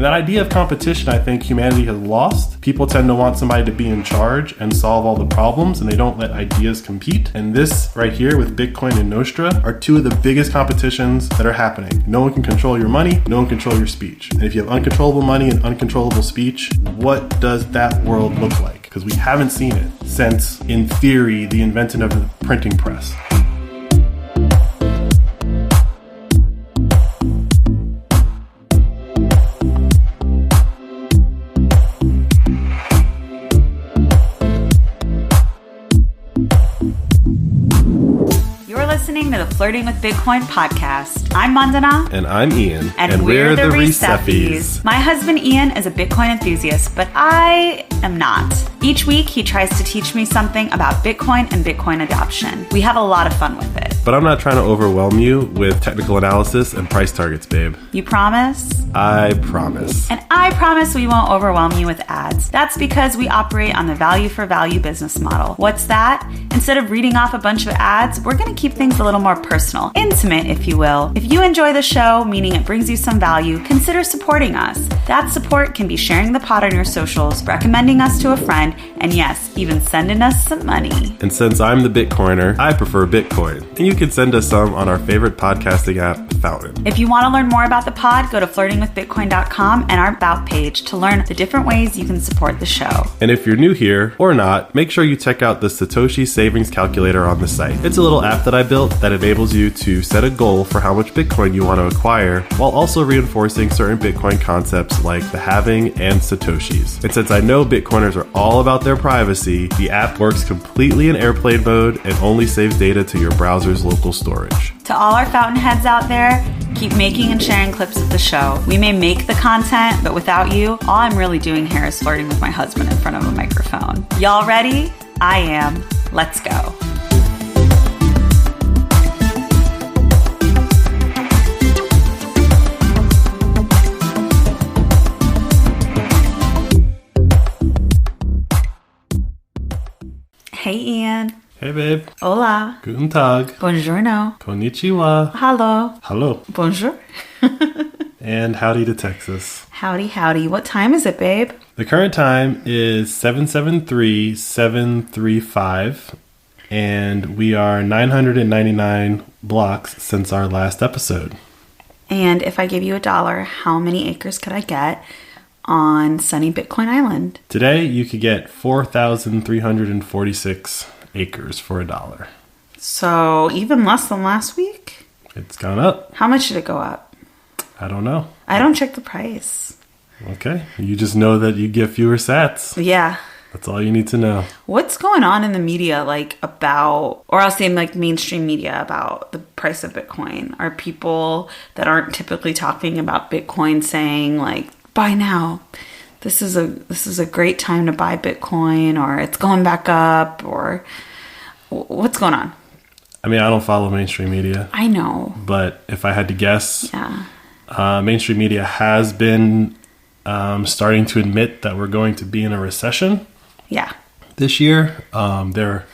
And that idea of competition, I think humanity has lost. People tend to want somebody to be in charge and solve all the problems, and they don't let ideas compete. And this right here with Bitcoin and Nostr are two of the biggest competitions that are happening. No one can control your money, no one can control your speech. And if you have uncontrollable money and uncontrollable speech, what does that world look like? Because we haven't seen it since, in theory, the invention of the printing press. Listening to the Flirting with Bitcoin podcast. I'm Mandana. And I'm Ian. And we're the Receffies. My husband Ian is a Bitcoin enthusiast, but I am not. Each week, he tries to teach me something about Bitcoin and Bitcoin adoption. We have a lot of fun with it. But I'm not trying to overwhelm you with technical analysis and price targets, babe. You promise? I promise. And I promise we won't overwhelm you with ads. That's because we operate on the value for value business model. What's that? Instead of reading off a bunch of ads, we're going to keep things a little more personal, intimate, if you will. If you enjoy the show, meaning it brings you some value, consider supporting us. That support can be sharing the pod on your socials, recommending us to a friend, and yes, even sending us some money. And since I'm the Bitcoiner, I prefer Bitcoin. And you can send us some on our favorite podcasting app, Fountain. If you want to learn more about the pod, go to flirtingwithbitcoin.com and our About page to learn the different ways you can support the show. And if you're new here, or not, make sure you check out the Satoshi Savings Calculator on the site. It's a little app that I built that enables you to set a goal for how much Bitcoin you want to acquire, while also reinforcing certain Bitcoin concepts like the halving and Satoshis. And since I know Bitcoiners are all about their privacy, the app works completely in airplane mode and only saves data to your browser's local storage. To all our fountain heads out there, keep making and sharing clips of the show. We may make the content, but without you, all I'm really doing here is flirting with my husband in front of a microphone. Y'all ready? I am. Let's go. Hey, Ian. Hey, babe. Hola. Guten Tag. Buongiorno. Konnichiwa. Hello. Hello. Bonjour. And howdy to Texas. Howdy, howdy. What time is it, babe? The current time is 7:73:735, and we are 999 blocks since our last episode. And if I give you $1, how many acres could I get on sunny Bitcoin Island? Today, you could get 4,346 acres for $1. So even less than last week? It's gone up. How much did it go up? I don't know. I don't check the price. Okay. You just know that you get fewer sats. Yeah. That's all you need to know. What's going on in the media, like, about, or I'll say like mainstream media about the price of Bitcoin? Are people that aren't typically talking about Bitcoin saying, like, buy now, this is a great time to buy Bitcoin, or it's going back up, or what's going on? I mean, I don't follow mainstream media. I know. But if I had to guess, yeah. Mainstream media has been starting to admit that we're going to be in a recession. Yeah. This year, they're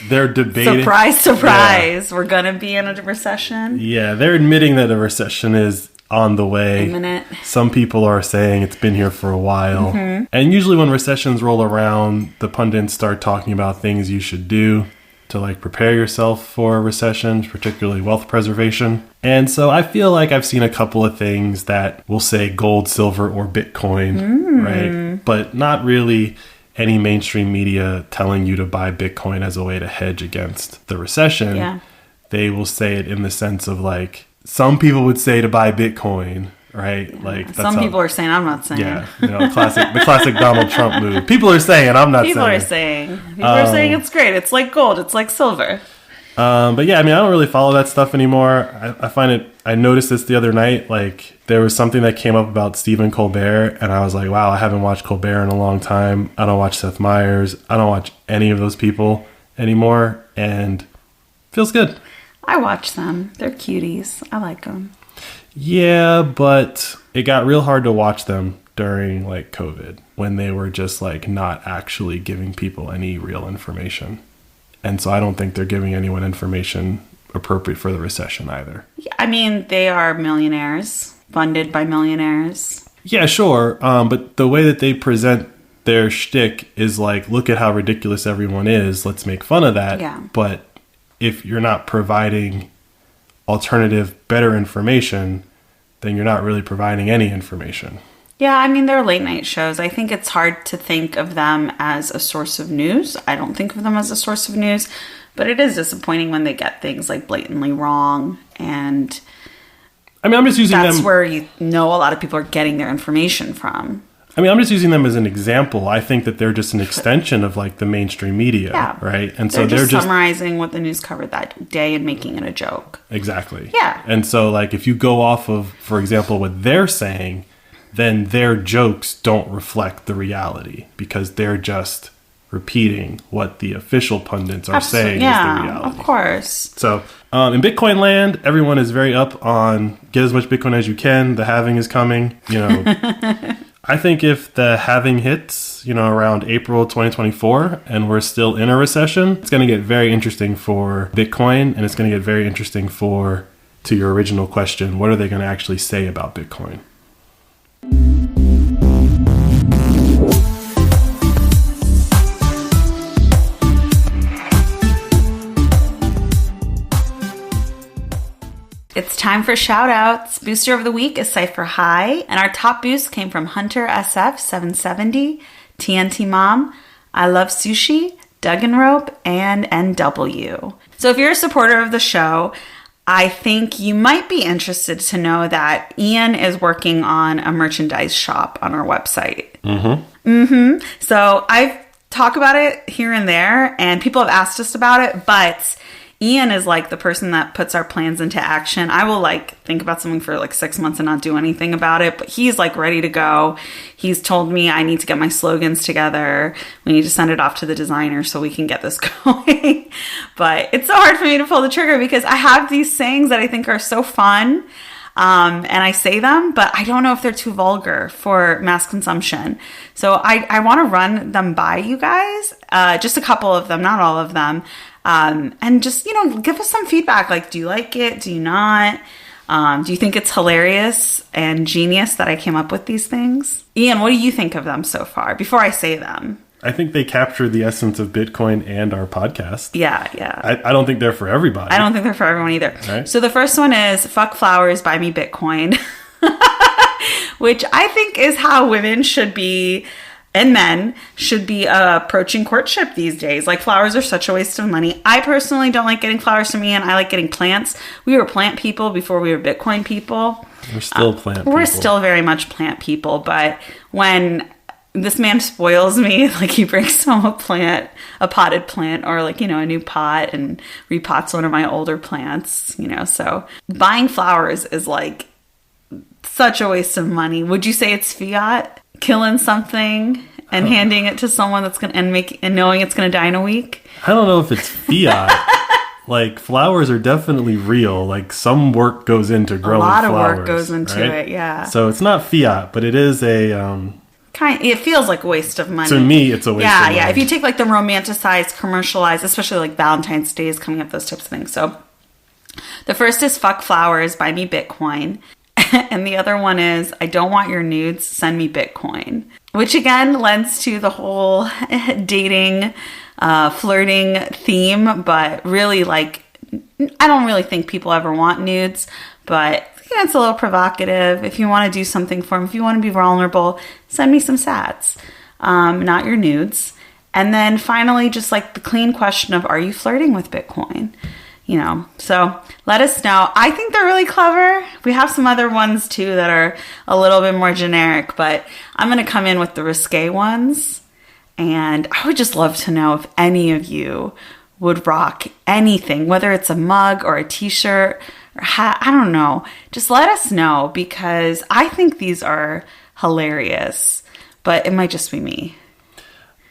debating. Surprise! Yeah. We're gonna be in a recession. Yeah, they're admitting that a recession is on the way. Imminent. Some people are saying it's been here for a while. Mm-hmm. And usually when recessions roll around, the pundits start talking about things you should do to like prepare yourself for a recession, particularly wealth preservation. And so I feel like I've seen a couple of things that will say gold, silver, or Bitcoin, right? But not really any mainstream media telling you to buy Bitcoin as a way to hedge against the recession. Yeah. They will say it in the sense of like, some people would say to buy Bitcoin, right? Yeah. Like that's some people are saying, I'm not saying. Yeah, the classic Donald Trump move. People are saying, I'm not saying. People are saying it's great. It's like gold. It's like silver. But yeah, I mean, I don't really follow that stuff anymore. I find it. I noticed this the other night. Like there was something that came up about Stephen Colbert, and I was like, wow, I haven't watched Colbert in a long time. I don't watch Seth Meyers. I don't watch any of those people anymore, and feels good. I watch them. They're cuties. I like them. Yeah, but it got real hard to watch them during like COVID when they were just like not actually giving people any real information. And so I don't think they're giving anyone information appropriate for the recession either. Yeah, I mean, they are millionaires, funded by millionaires. Yeah, sure. But the way that they present their shtick is like, look at how ridiculous everyone is. Let's make fun of that. Yeah. But if you're not providing alternative, better information, then you're not really providing any information. Yeah, I mean, they're late night shows. I think it's hard to think of them as a source of news. I don't think of them as a source of news, but it is disappointing when they get things like blatantly wrong. And I mean, I'm just using that's them. where you know a lot of people are getting their information from. I mean, I'm just using them as an example. I think that they're just an extension of like the mainstream media, Yeah. right? And They're so they're just summarizing what the news covered that day and making it a joke. Exactly. Yeah. And so like if you go off of, for example, what they're saying, then their jokes don't reflect the reality because they're just repeating what the official pundits are saying is the reality. Of course. So in Bitcoin land, everyone is very up on get as much Bitcoin as you can. The halving is coming. You know, I think if the halving hits, you know, around April 2024 and we're still in a recession, it's going to get very interesting for Bitcoin, and it's going to get very interesting to your original question, what are they going to actually say about Bitcoin? It's time for shout outs. Booster of the week is Cypher High, and our top boost came from Hunter SF 770, TNT Mom, I Love Sushi, Duggan Rope, and NW. So if you're a supporter of the show, I think you might be interested to know that Ian is working on a merchandise shop on our website. So I've talked about it here and there, and people have asked us about it, but Ian is like the person that puts our plans into action. I will like think about something for like 6 months and not do anything about it, but he's like ready to go. He's told me I need to get my slogans together. We need to send it off to the designer so we can get this going. But it's so hard for me to pull the trigger because I have these sayings that I think are so fun. And I say them, but I don't know if they're too vulgar for mass consumption. So I want to run them by you guys, just a couple of them, not all of them. And just, you know, give us some feedback. Like, do you like it? Do you not? Do you think it's hilarious and genius that I came up with these things? Ian, what do you think of them so far before I say them? I think they capture the essence of Bitcoin and our podcast. Yeah. I don't think they're for everybody. I don't think they're for everyone either. Right. So the first one is fuck flowers, buy me Bitcoin, which I think is how women should be and men should be approaching courtship these days. Like, flowers are such a waste of money. I personally don't like getting flowers from Ian. I like getting plants. We were plant people before we were Bitcoin people. We're still plant people. We're still very much plant people. But when this man spoils me, like he brings home a potted plant, or like, you know, a new pot and repots one of my older plants, you know. So buying flowers is like such a waste of money. Would you say it's fiat? Killing something and handing it to someone that's gonna and knowing it's gonna die in a week? I don't know if it's fiat. Like, flowers are definitely real. Like, some work goes into growing flowers. A lot of work goes into right? it, yeah. So it's not fiat, but it is a it feels like a waste of money. To me, it's a waste of money. Yeah. If you take like the romanticized, commercialized, especially like Valentine's Day is coming up, those types of things. So the first is fuck flowers, buy me Bitcoin. And the other one is, I don't want your nudes, send me Bitcoin. Which again lends to the whole dating, flirting theme. But really, like, I don't really think people ever want nudes. But yeah, it's a little provocative. If you want to do something for them, if you want to be vulnerable, send me some sats, not your nudes. And then finally, just like the clean question of, are you flirting with Bitcoin? You know, so let us know. I think they're really clever. We have some other ones too that are a little bit more generic, but I'm going to come in with the risque ones. And I would just love to know if any of you would rock anything, whether it's a mug or a t-shirt or hat. I don't know. Just let us know, because I think these are hilarious, but it might just be me.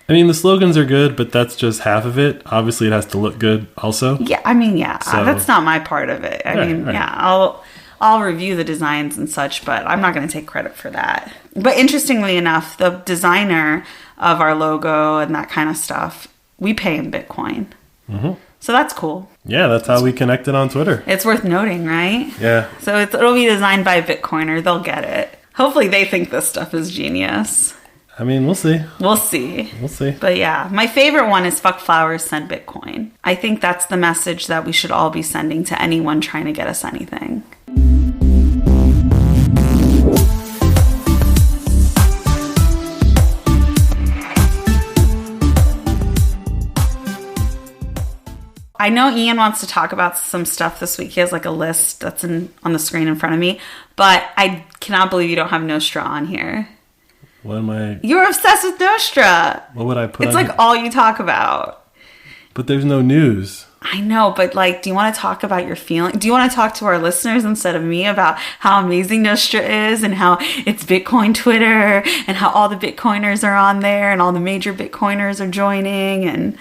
I mean, the slogans are good, but that's just half of it. Obviously, it has to look good also. Yeah, I mean, yeah, so, that's not my part of it. I mean, right. Yeah, I'll review the designs and such, but I'm not going to take credit for that. But interestingly enough, the designer of our logo and that kind of stuff, we pay in Bitcoin. Mm-hmm. So that's cool. Yeah, that's how we connected on Twitter. It's worth noting, right? Yeah. So it'll be designed by a Bitcoiner. They'll get it. Hopefully they think this stuff is genius. I mean, we'll see. We'll see. We'll see. But yeah, my favorite one is fuck flowers, send Bitcoin. I think that's the message that we should all be sending to anyone trying to get us anything. I know Ian wants to talk about some stuff this week. He has like a list that's on the screen in front of me. But I cannot believe you don't have Nostr on here. What am I? You're obsessed with Nostr. What would I put It's on like here? all you talk about. But there's no news. I know, but like, do you want to talk about your feeling? Do you want to talk to our listeners instead of me about how amazing Nostr is and how it's Bitcoin Twitter and how all the Bitcoiners are on there and all the major Bitcoiners are joining and...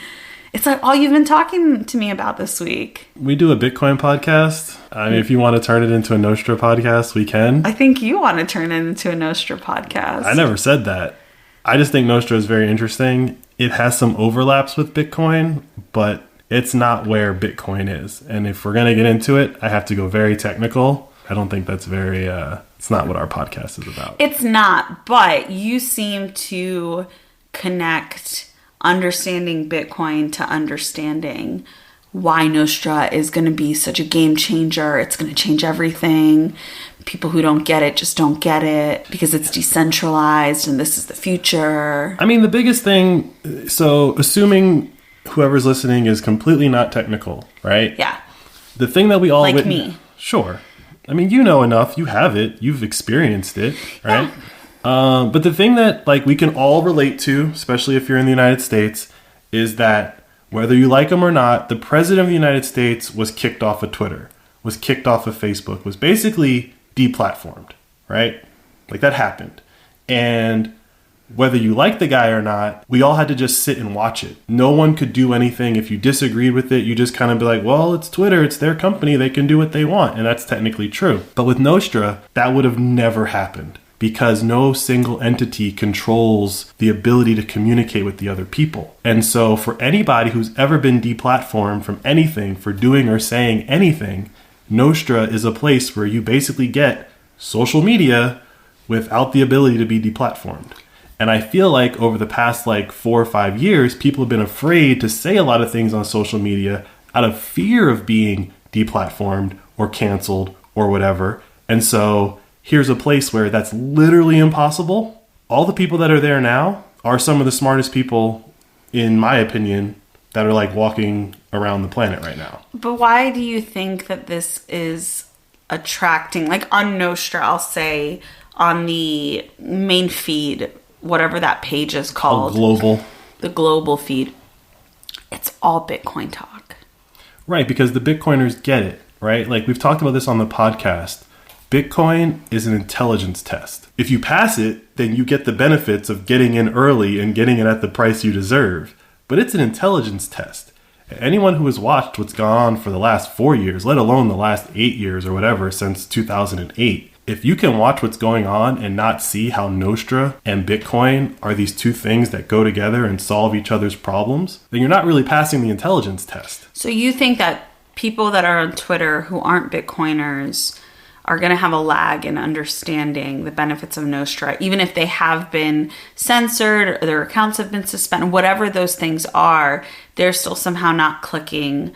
It's like all you've been talking to me about this week. We do a Bitcoin podcast. I mean, if you want to turn it into a Nostr podcast, we can. I think you want to turn it into a Nostr podcast. I never said that. I just think Nostr is very interesting. It has some overlaps with Bitcoin, but it's not where Bitcoin is. And if we're going to get into it, I have to go very technical. I don't think that's very... it's not what our podcast is about. It's not, but you seem to connect... understanding Bitcoin to understanding why Nostr is going to be such a game changer. It's going to change everything. People who don't get it just don't get it because it's decentralized and this is the future. I mean, the biggest thing, so assuming whoever's listening is completely not technical, right? Yeah. The thing that we all... Like me. Sure. I mean, you know enough. You have it. You've experienced it, right? Yeah. But the thing that like we can all relate to, especially if you're in the United States, is that whether you like him or not, the president of the United States was kicked off of Twitter, was kicked off of Facebook, was basically deplatformed, right? Like that happened. And whether you like the guy or not, we all had to just sit and watch it. No one could do anything. If you disagreed with it, you just kind of be like, well, it's Twitter, it's their company, they can do what they want. And that's technically true. But with Nostr, that would have never happened. Because no single entity controls the ability to communicate with the other people. And so for anybody who's ever been deplatformed from anything for doing or saying anything, Nostr is a place where you basically get social media without the ability to be deplatformed. And I feel like over the past like 4 or 5 years, people have been afraid to say a lot of things on social media out of fear of being deplatformed or canceled or whatever. And so here's a place where that's literally impossible. All the people that are there now are some of the smartest people, in my opinion, that are like walking around the planet right now. But why do you think that this is attracting, like on Nostr, I'll say on the main feed, whatever that page is called. The global feed. It's all Bitcoin talk. Right, because the Bitcoiners get it, right? Like we've talked about this on the podcast. Bitcoin is an intelligence test. If you pass it, then you get the benefits of getting in early and getting it at the price you deserve. But it's an intelligence test. Anyone who has watched what's gone on for the last 4 years, let alone the last 8 years or whatever since 2008, if you can watch what's going on and not see how Nostr and Bitcoin are these two things that go together and solve each other's problems, then you're not really passing the intelligence test. So you think that people that are on Twitter who aren't Bitcoiners are going to have a lag in understanding the benefits of Nostr, even if they have been censored or their accounts have been suspended, whatever those things are, they're still somehow not clicking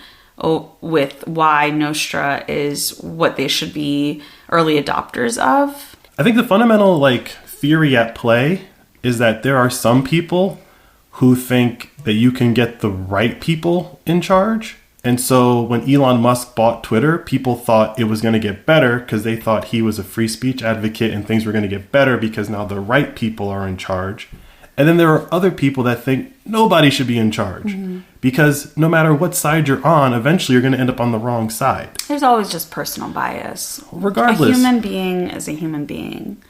with why Nostr is what they should be early adopters of? I think the fundamental theory at play is that there are some people who think that you can get the right people in charge. And so when Elon Musk bought Twitter, people thought it was going to get better because they thought he was a free speech advocate and things were going to get better because now the right people are in charge. And then there are other people that think nobody should be in charge because no matter what side you're on, eventually you're going to end up on the wrong side. There's always just personal bias. Regardless. A human being is a human being.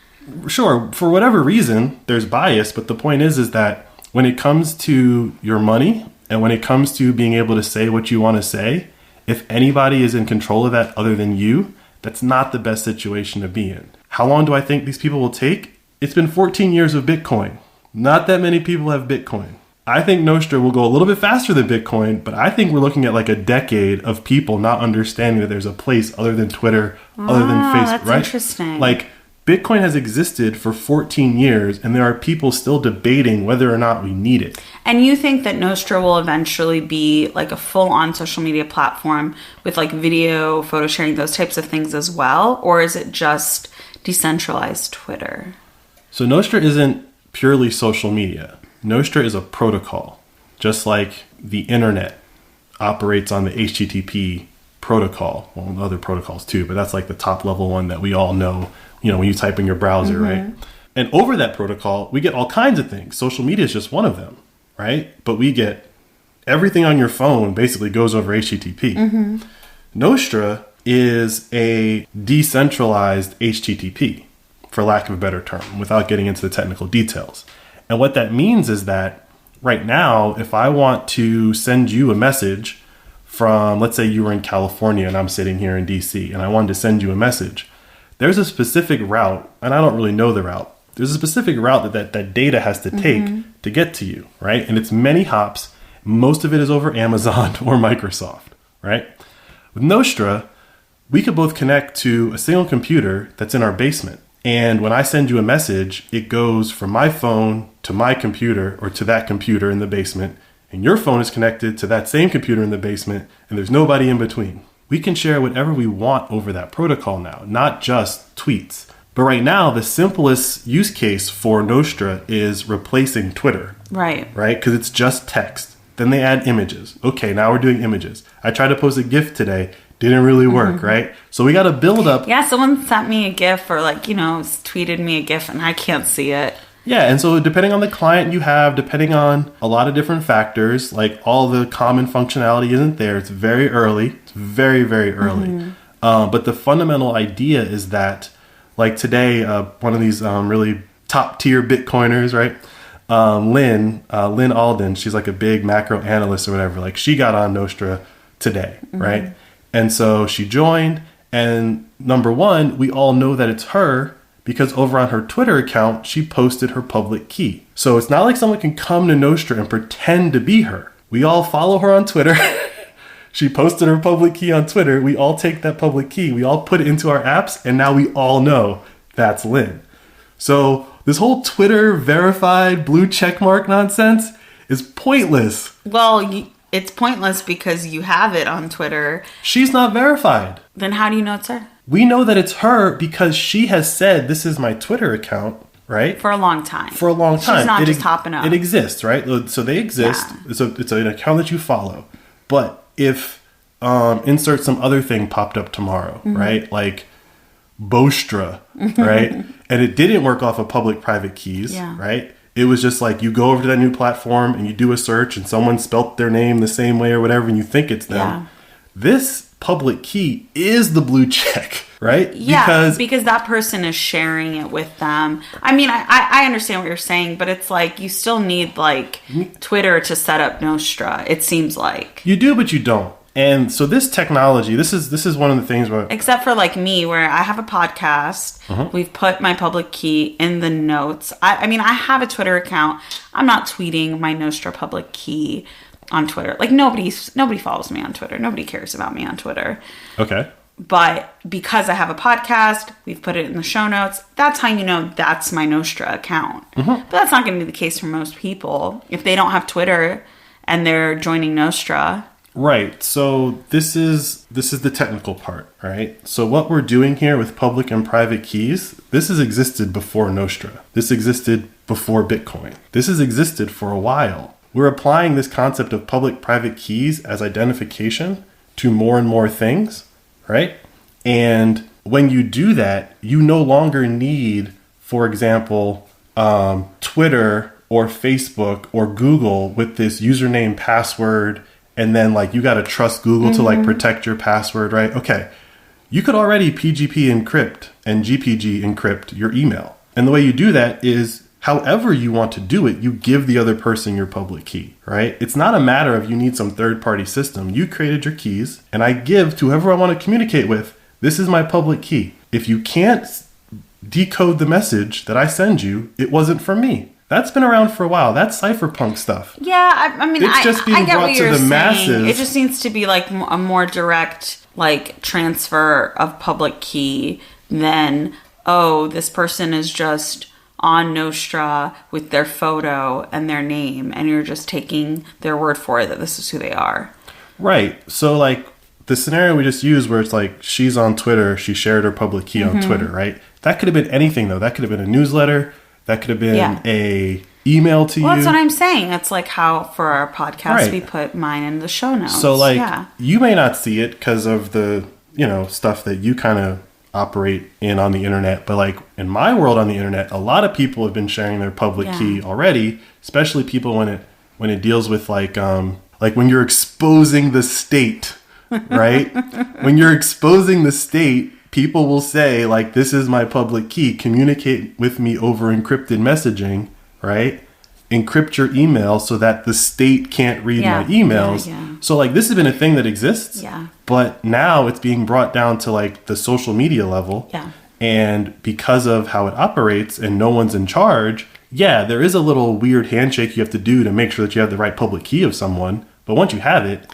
Sure, for whatever reason, there's bias, but the point is that when it comes to your money and when it comes to being able to say what you want to say, if anybody is in control of that other than you, that's not the best situation to be in. How long do I think these people will take? It's been 14 years of Bitcoin. Not that many people have Bitcoin. I think Nostr will go a little bit faster than Bitcoin, but I think we're looking at a decade of people not understanding that there's a place other than Twitter, other than Facebook, that's right? Interesting. Bitcoin has existed for 14 years, and there are people still debating whether or not we need it. And you think that Nostr will eventually be like a full-on social media platform with like video, photo sharing, those types of things as well? Or is it just decentralized Twitter? So Nostr isn't purely social media. Nostr is a protocol, just like the internet operates on the HTTP protocol. Well, other protocols too, but that's like the top level one that we all know, when you type in your browser, right? And over that protocol, we get all kinds of things. Social media is just one of them, right? But we get everything on your phone basically goes over HTTP. Nostr is a decentralized HTTP, for lack of a better term, without getting into the technical details. And what that means is that right now, if I want to send you a message from, let's say you were in California and I'm sitting here in DC, and I wanted to send you a message, there's a specific route, and I don't really know the route. There's a specific route that data has to take to get to you, right? And it's many hops. Most of it is over Amazon or Microsoft, right? With Nostr, we could both connect to a single computer that's in our basement. And when I send you a message, it goes from my phone to my computer or to that computer in the basement. And your phone is connected to that same computer in the basement, and there's nobody in between. We can share whatever we want over that protocol now, not just tweets. But right now, the simplest use case for Nostr is replacing Twitter. Right. Right? Because it's just text. Then they add images. Okay, now we're doing images. I tried to post a GIF today. Didn't really work, right? So we got to build up. Yeah, someone sent me a GIF or tweeted me a GIF and I can't see it. Yeah, and so depending on the client you have, depending on a lot of different factors, like all the common functionality isn't there. It's very early. It's very, very early. But the fundamental idea is that, like today, one of these really top tier Bitcoiners, right? Lynn Alden, she's like a big macro analyst or whatever. Like she got on Nostr today, right? And so she joined, and number one, we all know that it's her because over on her Twitter account, she posted her public key. So it's not like someone can come to Nostr and pretend to be her. We all follow her on Twitter. She posted her public key on Twitter. We all take that public key. We all put it into our apps, and now we all know that's Lynn. So this whole Twitter verified blue checkmark nonsense is pointless. Well, it's pointless because you have it on Twitter. She's not verified. Then how do you know it's her? We know that it's her because she has said, this is my Twitter account, right? For a long time. For a long time. She's not just hopping up. It exists, right? So they exist. Yeah. It's an account that you follow. But if insert some other thing popped up tomorrow, right? Like Bostra, right? And it didn't work off of public-private keys, right? It was just like you go over to that new platform and you do a search and someone spelt their name the same way or whatever and you think it's them. Yeah. This public key is the blue check, right? Yeah, because that person is sharing it with them. I mean, I understand what you're saying, but it's like you still need like Twitter to set up Nostr, it seems like. You do, but you don't. And so this technology, this is one of the things where... Except for like me, where I have a podcast. We've put my public key in the notes. I mean, I have a Twitter account. I'm not tweeting my Nostr public key on Twitter. Like nobody follows me on Twitter. Nobody cares about me on Twitter. Okay. But because I have a podcast, we've put it in the show notes. That's how you know that's my Nostr account. But that's not going to be the case for most people. If they don't have Twitter and they're joining Nostr... Right. So this is the technical part, right? So what we're doing here with public and private keys, this has existed before Nostr. This existed before Bitcoin. This has existed for a while. We're applying this concept of public-private keys as identification to more and more things, right? And when you do that, you no longer need, for example, Twitter or Facebook or Google with this username, password, and then like you got to trust Google to like protect your password, right? Okay. You could already PGP encrypt and GPG encrypt your email. And the way you do that is however you want to do it, you give the other person your public key, right? It's not a matter of you need some third-party system. You created your keys and I give to whoever I want to communicate with, this is my public key. If you can't decode the message that I send you, it wasn't from me. That's been around for a while. That's cypherpunk stuff. Yeah, I mean, it's just being I get brought what you're to the saying. masses. It just needs to be like a more direct like transfer of public key than oh, this person is just on Nostra with their photo and their name, and you're just taking their word for it that this is who they are. Right. So, like, the scenario we just used where it's like she's on Twitter, she shared her public key on Twitter, right? That could have been anything, though. That could have been a newsletter. That could have been a email to you. Well, that's what I'm saying. It's like how for our podcast we put mine in the show notes. So, like, you may not see it because of the, stuff that you kind of operate in on the internet. But, like, in my world on the internet, a lot of people have been sharing their public key already, especially people when it deals with, like when you're exposing the state, right? When you're exposing the state, people will say, like, this is my public key. Communicate with me over encrypted messaging, right? Encrypt your email so that the state can't read my emails. So, like, this has been a thing that exists. But now it's being brought down to, like, the social media level. And because of how it operates and no one's in charge, there is a little weird handshake you have to do to make sure that you have the right public key of someone. But once you have it,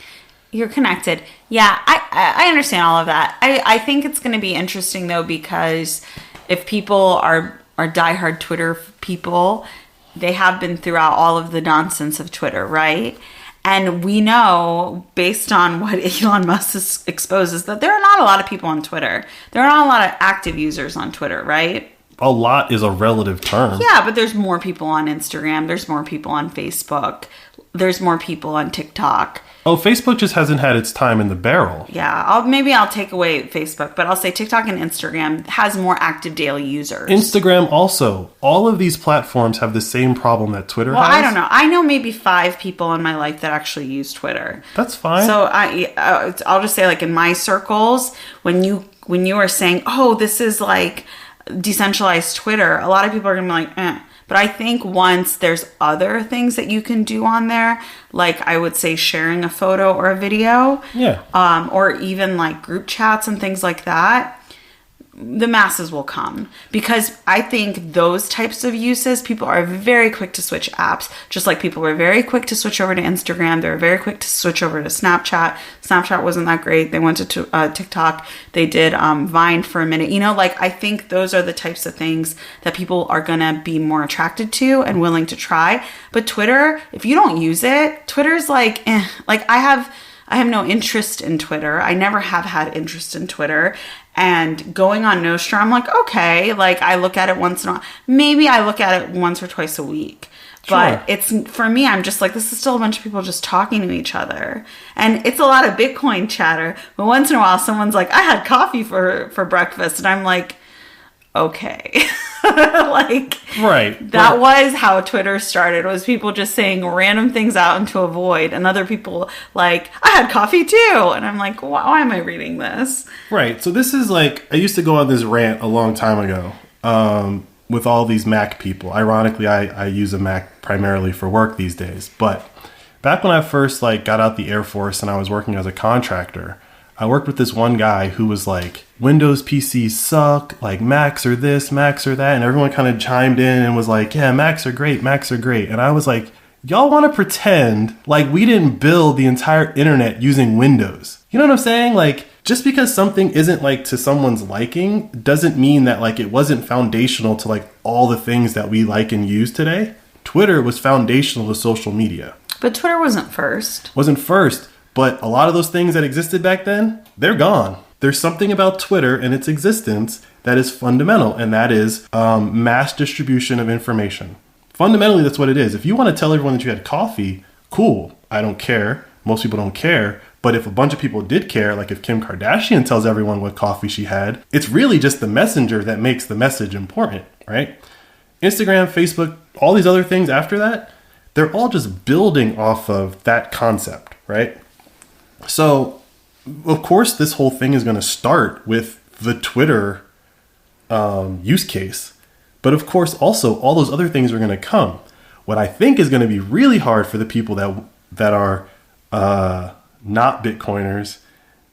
you're connected. Yeah, I understand all of that. I think it's going to be interesting, though, because if people are diehard Twitter people, they have been throughout all of the nonsense of Twitter, right? And we know, based on what Elon Musk exposes, that there are not a lot of people on Twitter. There are not a lot of active users on Twitter, right? A lot is a relative term. Yeah, but there's more people on Instagram. There's more people on Facebook. There's more people on TikTok. Oh, Facebook just hasn't had its time in the barrel. Yeah, maybe I'll take away Facebook, but I'll say TikTok and Instagram has more active daily users. Instagram also. All of these platforms have the same problem that Twitter has. Well, I don't know. I know maybe 5 people in my life that actually use Twitter. That's fine. So I'll just say, like, in my circles, when you are saying, oh, this is like decentralized Twitter, a lot of people are going to be like, eh. But I think once there's other things that you can do on there, like I would say sharing a photo or a video, or even like group chats and things like that, the masses will come. Because I think those types of uses, people are very quick to switch apps. Just like people were very quick to switch over to Instagram. They were very quick to switch over to Snapchat. Snapchat wasn't that great. They went to TikTok. They did Vine for a minute. Like, I think those are the types of things that people are going to be more attracted to and willing to try. But Twitter, if you don't use it, Twitter's like, eh. Like, I have no interest in Twitter. I never have had interest in Twitter. And going on Nostr, I'm like, okay, like, I look at it once in a while. Maybe I look at it once or twice a week. Sure. But it's, for me, I'm just like, this is still a bunch of people just talking to each other. And it's a lot of Bitcoin chatter. But once in a while, someone's like, I had coffee for breakfast. And I'm like, okay. Like, that was how Twitter started, was people just saying random things out into a void, and other people like, I had coffee too, and I'm like, why am I reading this? Right. So this is like, I used to go on this rant a long time ago with all these Mac people. Ironically, I use a Mac primarily for work these days, but back when I first got out the Air Force and I was working as a contractor, I worked with this one guy who was like, Windows PCs suck, like Macs are this, Macs are that. And everyone kind of chimed in and was like, yeah, Macs are great, Macs are great. And I was like, y'all want to pretend like we didn't build the entire internet using Windows. You know what I'm saying? Like, just because something isn't like to someone's liking doesn't mean that like it wasn't foundational to like all the things that we like and use today. Twitter was foundational to social media. But Twitter wasn't first. Wasn't first. But a lot of those things that existed back then, they're gone. There's something about Twitter and its existence that is fundamental, and that is mass distribution of information. Fundamentally, that's what it is. If you want to tell everyone that you had coffee, cool. I don't care. Most people don't care. But if a bunch of people did care, like if Kim Kardashian tells everyone what coffee she had, it's really just the messenger that makes the message important, right? Instagram, Facebook, all these other things after that, they're all just building off of that concept, right? So, of course, this whole thing is going to start with the Twitter use case. But of course, also, all those other things are going to come. What I think is going to be really hard for the people that are not Bitcoiners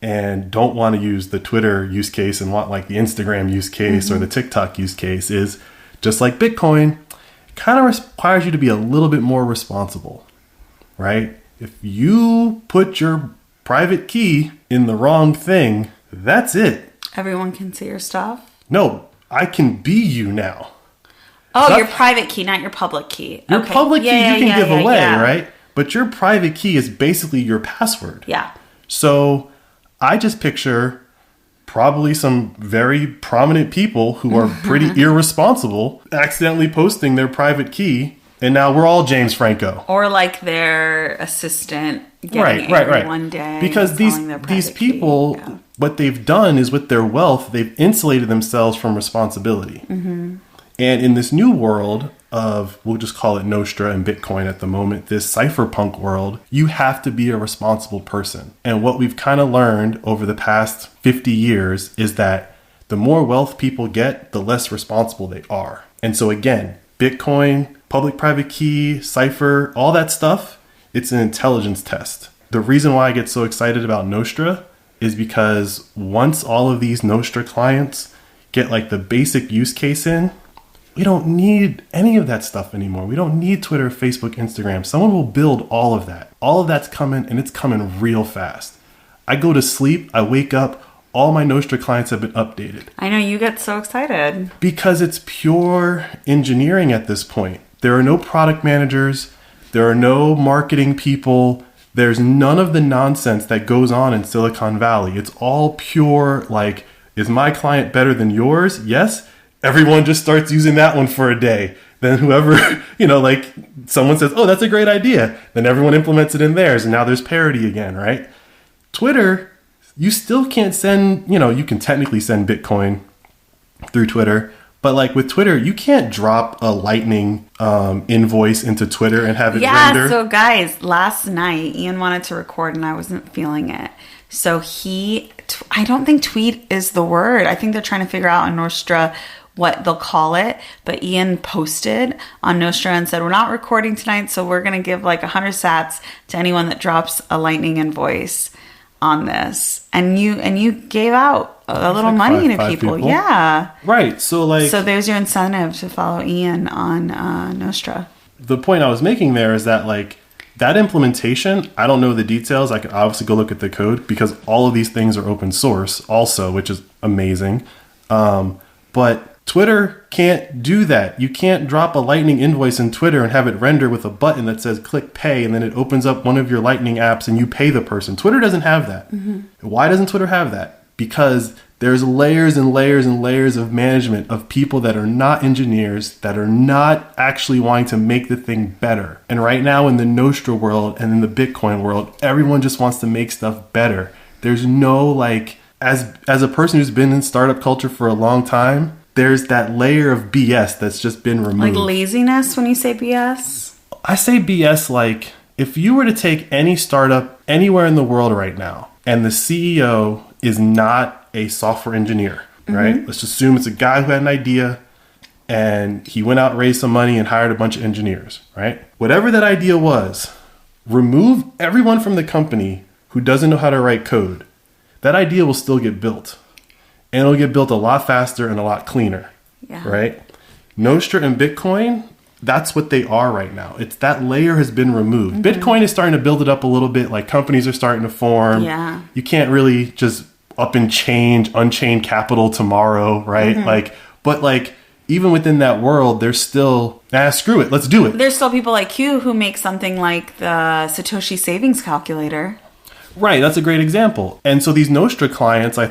and don't want to use the Twitter use case and want like the Instagram use case or the TikTok use case is, just like Bitcoin, it kind of requires you to be a little bit more responsible, right? If you put your private key in the wrong thing, that's it. Everyone can see your stuff? No, I can be you now. Oh, your private key, not your public key. Your public key you can give away, right? But your private key is basically your password. Yeah. So I just picture probably some very prominent people who are pretty irresponsible accidentally posting their private key. And now we're all James Franco. Or like their assistant getting angry one day. Because these people, what they've done is with their wealth, they've insulated themselves from responsibility. Mm-hmm. And in this new world of, we'll just call it Nostr and Bitcoin at the moment, this cypherpunk world, you have to be a responsible person. And what we've kind of learned over the past 50 years is that the more wealth people get, the less responsible they are. And so again, Bitcoin, public-private key, cipher, all that stuff, it's an intelligence test. The reason why I get so excited about Nostr is because once all of these Nostr clients get like the basic use case in, we don't need any of that stuff anymore. We don't need Twitter, Facebook, Instagram. Someone will build all of that. All of that's coming, and it's coming real fast. I go to sleep, I wake up, all my Nostr clients have been updated. I know, you get so excited. Because it's pure engineering at this point. There are no product managers. There are no marketing people. There's none of the nonsense that goes on in Silicon Valley. It's all pure, like, is my client better than yours? Yes. Everyone just starts using that one for a day. Then whoever, like someone says, oh, that's a great idea. Then everyone implements it in theirs. And now there's parity again, right? Twitter, you still can't send, you can technically send Bitcoin through Twitter. But like with Twitter, you can't drop a Lightning invoice into Twitter and have it render. Yeah, so guys, last night Ian wanted to record and I wasn't feeling it. So I don't think tweet is the word. I think they're trying to figure out on Nostr what they'll call it. But Ian posted on Nostr and said, we're not recording tonight, so we're going to give like 100 sats to anyone that drops a Lightning invoice on this. And you gave out a little like money to people. Yeah. Right. So there's your incentive to follow Ian on Nostr. The point I was making there is that like that implementation, I don't know the details. I could obviously go look at the code because all of these things are open source also, which is amazing. But Twitter can't do that. You can't drop a Lightning invoice in Twitter and have it render with a button that says click pay and then it opens up one of your Lightning apps and you pay the person. Twitter doesn't have that. Mm-hmm. Why doesn't Twitter have that? Because there's layers and layers and layers of management of people that are not engineers, that are not actually wanting to make the thing better. And right now in the Nostr world and in the Bitcoin world, everyone just wants to make stuff better. There's no like, as a person who's been in startup culture for a long time, there's that layer of BS that's just been removed. Like laziness when you say BS? I say BS like if you were to take any startup anywhere in the world right now and the CEO is not a software engineer, right? Mm-hmm. Let's assume it's a guy who had an idea and he went out, raised some money and hired a bunch of engineers, right? Whatever that idea was, remove everyone from the company who doesn't know how to write code. That idea will still get built. And it'll get built a lot faster and a lot cleaner, right? Nostr and Bitcoin, that's what they are right now. It's that layer has been removed. Mm-hmm. Bitcoin is starting to build it up a little bit. Like companies are starting to form. Yeah. You can't really just up and unchain capital tomorrow, right? Mm-hmm. But even within that world, there's still, screw it, let's do it. There's still people like you who make something like the Satoshi savings calculator. Right, that's a great example. And so these Nostr clients, I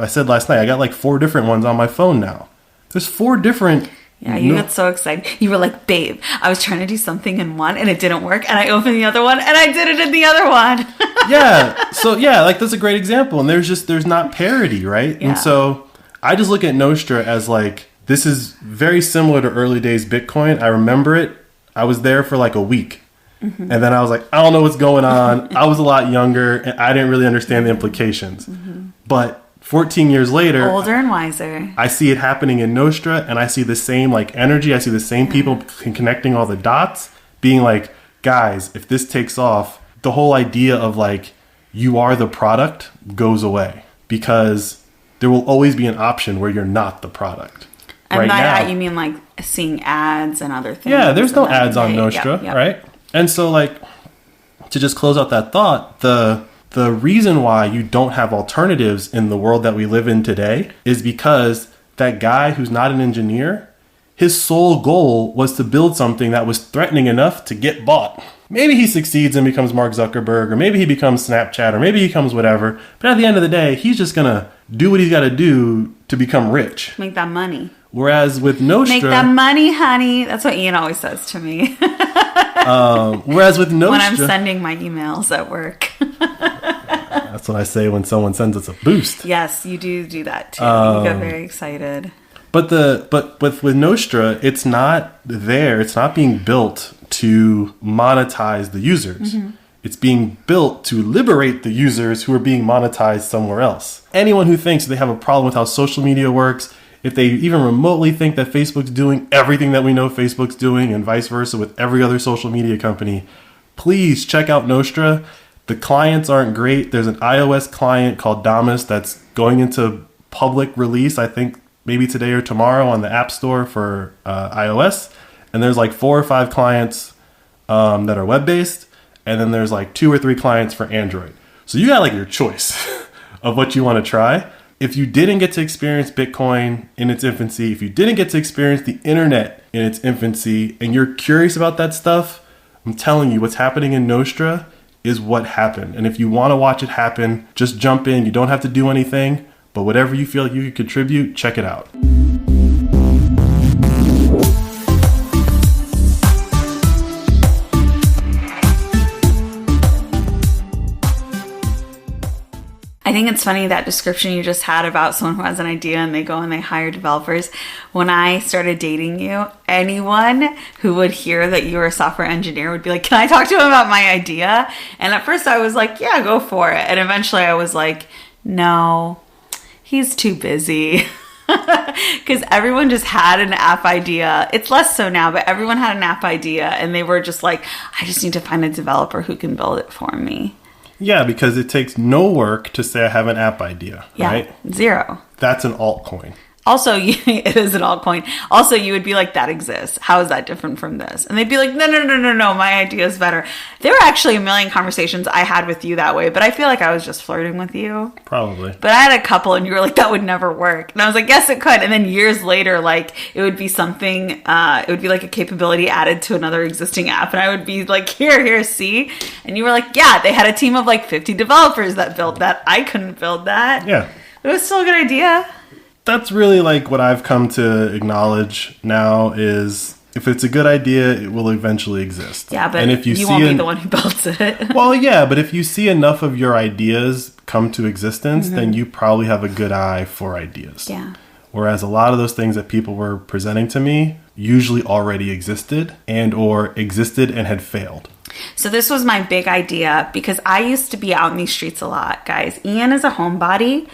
said last night, I got like 4 different ones on my phone now. There's 4 different... Yeah, you got so excited. You were like, babe, I was trying to do something in one and it didn't work. And I opened the other one and I did it in the other one. Yeah. So yeah, like that's a great example. And there's not parity, right? Yeah. And so I just look at Nostr as like, this is very similar to early days Bitcoin. I remember it. I was there for like a week. Mm-hmm. And then I was like, I don't know what's going on. I was a lot younger and I didn't really understand the implications. Mm-hmm. But 14 years later, older and wiser, I see it happening in Nostr and I see the same like energy. I see the same people connecting all the dots being like, guys, if this takes off, the whole idea of like, you are the product goes away because there will always be an option where you're not the product. And right by that, you mean like seeing ads and other things? Yeah, there's no ads on Nostr, right? And so like, to just close out that thought, the reason why you don't have alternatives in the world that we live in today is because that guy who's not an engineer, his sole goal was to build something that was threatening enough to get bought. Maybe he succeeds and becomes Mark Zuckerberg, or maybe he becomes Snapchat, or maybe he becomes whatever. But at the end of the day, he's just going to do what he's got to do to become rich. Make that money. Whereas with Nostr... Make that money, honey. That's what Ian always says to me. Whereas with Nostr... When I'm sending my emails at work. That's what I say when someone sends us a boost. Yes, you do that too. You get very excited. But with Nostr, it's not there. It's not being built to monetize the users. Mm-hmm. It's being built to liberate the users who are being monetized somewhere else. Anyone who thinks they have a problem with how social media works, if they even remotely think that Facebook's doing everything that we know Facebook's doing and vice versa with every other social media company, please check out Nostr. The clients aren't great. There's an iOS client called Damus that's going into public release, I think maybe today or tomorrow on the App Store for iOS. And there's like 4 or 5 clients that are web-based. And then there's like 2 or 3 clients for Android. So you got like your choice of what you want to try. If you didn't get to experience Bitcoin in its infancy, if you didn't get to experience the internet in its infancy, and you're curious about that stuff, I'm telling you, what's happening in Nostr is what happened. And if you want to watch it happen, just jump in. You don't have to do anything, but whatever you feel like you could contribute, check it out. I think it's funny that description you just had about someone who has an idea and they go and they hire developers. When I started dating you, anyone who would hear that you were a software engineer would be like, can I talk to him about my idea? And at first I was like, yeah, go for it. And eventually I was like, no, he's too busy. Because everyone just had an app idea. It's less so now, but everyone had an app idea and they were just like, I just need to find a developer who can build it for me. Yeah, because it takes no work to say I have an app idea, right? 0. That's an altcoin. Also, it is an altcoin. Also, you would be like, that exists. How is that different from this? And they'd be like, no, my idea is better. There were actually a million conversations I had with you that way, but I feel like I was just flirting with you. Probably. But I had a couple and you were like, that would never work. And I was like, yes, it could. And then years later, like, it would be something, it would be like a capability added to another existing app. And I would be like, here, see? And you were like, yeah, they had a team of like 50 developers that built that. I couldn't build that. Yeah. It was still a good idea. That's really like what I've come to acknowledge now is if it's a good idea, it will eventually exist. Yeah, but and if you won't be the one who builds it. Well, yeah, but if you see enough of your ideas come to existence, then you probably have a good eye for ideas. Yeah. Whereas a lot of those things that people were presenting to me usually already existed and had failed. So this was my big idea because I used to be out in these streets a lot, guys. Ian is a homebody.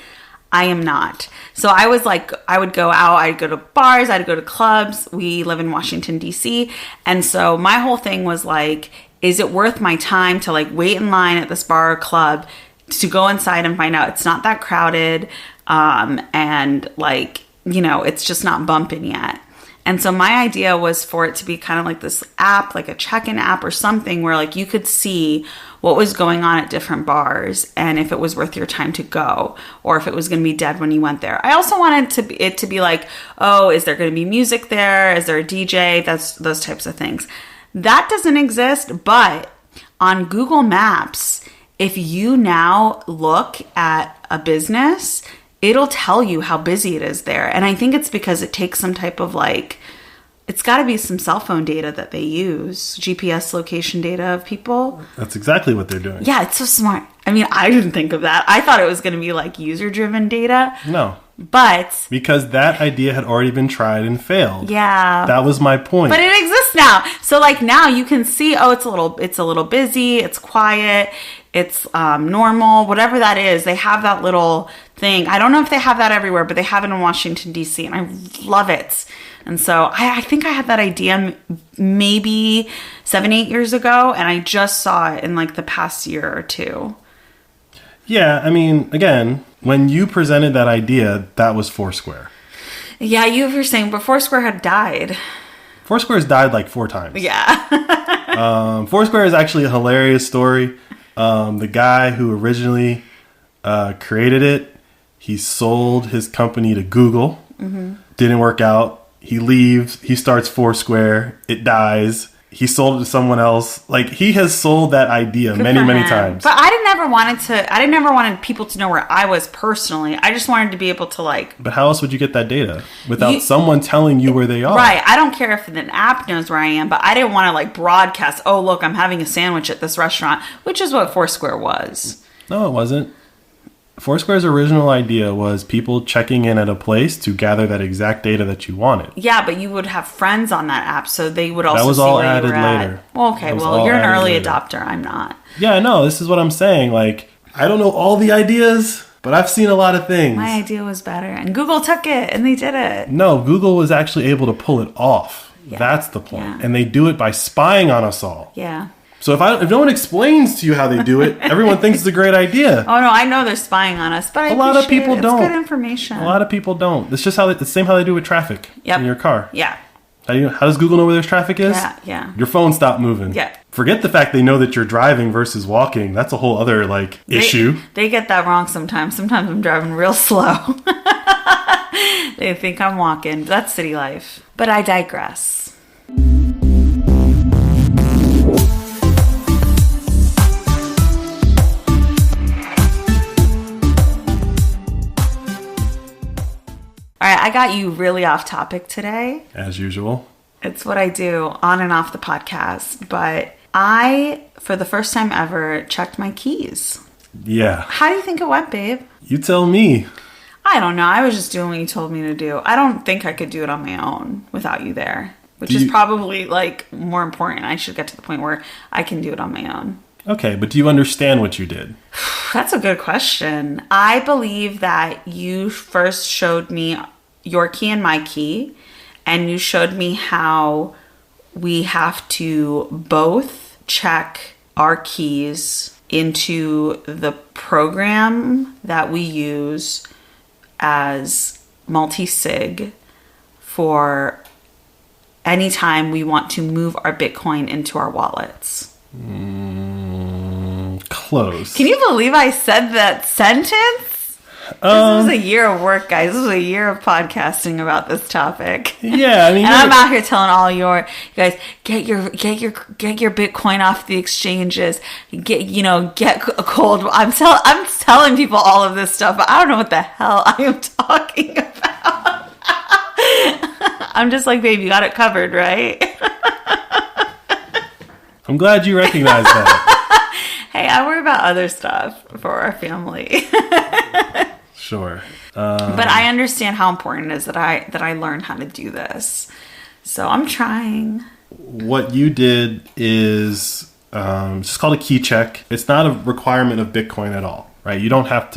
I am not. So I was like, I would go out, I'd go to bars, I'd go to clubs. We live in Washington, D.C. And so my whole thing was like, is it worth my time to like wait in line at this bar or club to go inside and find out it's not that crowded and like, you know, it's just not bumping yet. And so my idea was for it to be kind of like this app, like a check-in app or something where like you could see what was going on at different bars and if it was worth your time to go or if it was going to be dead when you went there. I also wanted it to be like, oh, is there going to be music there? Is there a DJ? That's those types of things. That doesn't exist, but on Google Maps, if you now look at a business, it'll tell you how busy it is there. And I think it's because it takes some type of like, it's got to be some cell phone data that they use, GPS location data of people. That's exactly what they're doing. Yeah, it's so smart. I mean, I didn't think of that. I thought it was going to be like user-driven data. No. But because that idea had already been tried and failed. Yeah. That was my point. But it exists now. So like now you can see, oh, it's a little busy, it's quiet, it's normal, whatever that is. They have that little thing. I don't know if they have that everywhere, but they have it in Washington, D.C. and I love it. And so I think I had that idea maybe 7-8 years ago, and I just saw it in like the past year or two. Yeah, I mean, again, when you presented that idea, that was Foursquare. Yeah, you were saying, but Foursquare had died. Foursquare's died like 4 times. Yeah. Foursquare is actually a hilarious story. The guy who originally created it, he sold his company to Google. Didn't work out. He leaves. He starts Foursquare. It dies. He sold it to someone else. Like, he has sold that idea many times. But I didn't ever wanted people to know where I was personally. I just wanted to be able to, like... But how else would you get that data? Without someone telling you where they are. Right. I don't care if an app knows where I am, but I didn't want to, like, broadcast, oh, look, I'm having a sandwich at this restaurant, which is what Foursquare was. No, it wasn't. Foursquare's original idea was people checking in at a place to gather that exact data that you wanted. Yeah, but you would have friends on that app, so they would also that was see all where added you were at. later. Well, okay, well, you're an early adopter. I'm not. Yeah, no, this is what I'm saying. Like, I don't know all the ideas, but I've seen a lot of things. My idea was better, and Google took it, and they did it. No, Google was actually able to pull it off. Yeah. That's the point. Yeah. And they do it by spying on us all. Yeah. So if no one explains to you how they do it, everyone thinks it's a great idea. Oh no, I know they're spying on us, but a lot of people don't. It's good information. A lot of people don't. It's just the same how they do with traffic in your car. Yeah. How does Google know where there's traffic is? Yeah. Your phone stopped moving. Yeah. Forget the fact they know that you're driving versus walking. That's a whole other issue. They get that wrong sometimes. Sometimes I'm driving real slow. They think I'm walking. That's city life. But I digress. All right, I got you really off topic today. As usual. It's what I do on and off the podcast. But I, for the first time ever, checked my keys. Yeah. How do you think it went, babe? You tell me. I don't know. I was just doing what you told me to do. I don't think I could do it on my own without you there. Which is probably, more important. I should get to the point where I can do it on my own. Okay, but do you understand what you did? That's a good question. I believe that you first showed me your key and my key, and you showed me how we have to both check our keys into the program that we use as multi-sig for anytime we want to move our Bitcoin into our wallets. Close. Can you believe I said that sentence? This was a year of work, guys. This was a year of podcasting about this topic. Yeah, I mean, and I'm out here telling all you guys, get your Bitcoin off the exchanges. Get a cold. I'm telling people all of this stuff, but I don't know what the hell I am talking about. I'm just like, babe, you got it covered, right? I'm glad you recognize that. Hey, I worry about other stuff for our family. Sure. But I understand how important it is that I learn how to do this. So I'm trying. What you did is just called a key check. It's not a requirement of Bitcoin at all, right? You don't have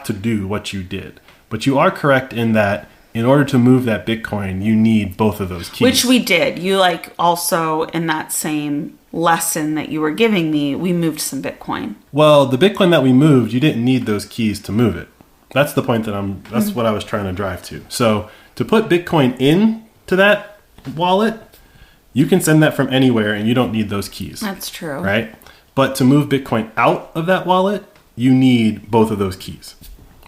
to do what you did. But you are correct in that in order to move that Bitcoin, you need both of those keys. Which we did. You also in that same lesson that you were giving me, we moved some Bitcoin. Well, the Bitcoin that we moved, you didn't need those keys to move it. That's the point that's what I was trying to drive to. So to put Bitcoin into that wallet, you can send that from anywhere and you don't need those keys. That's true. Right? But to move Bitcoin out of that wallet, you need both of those keys.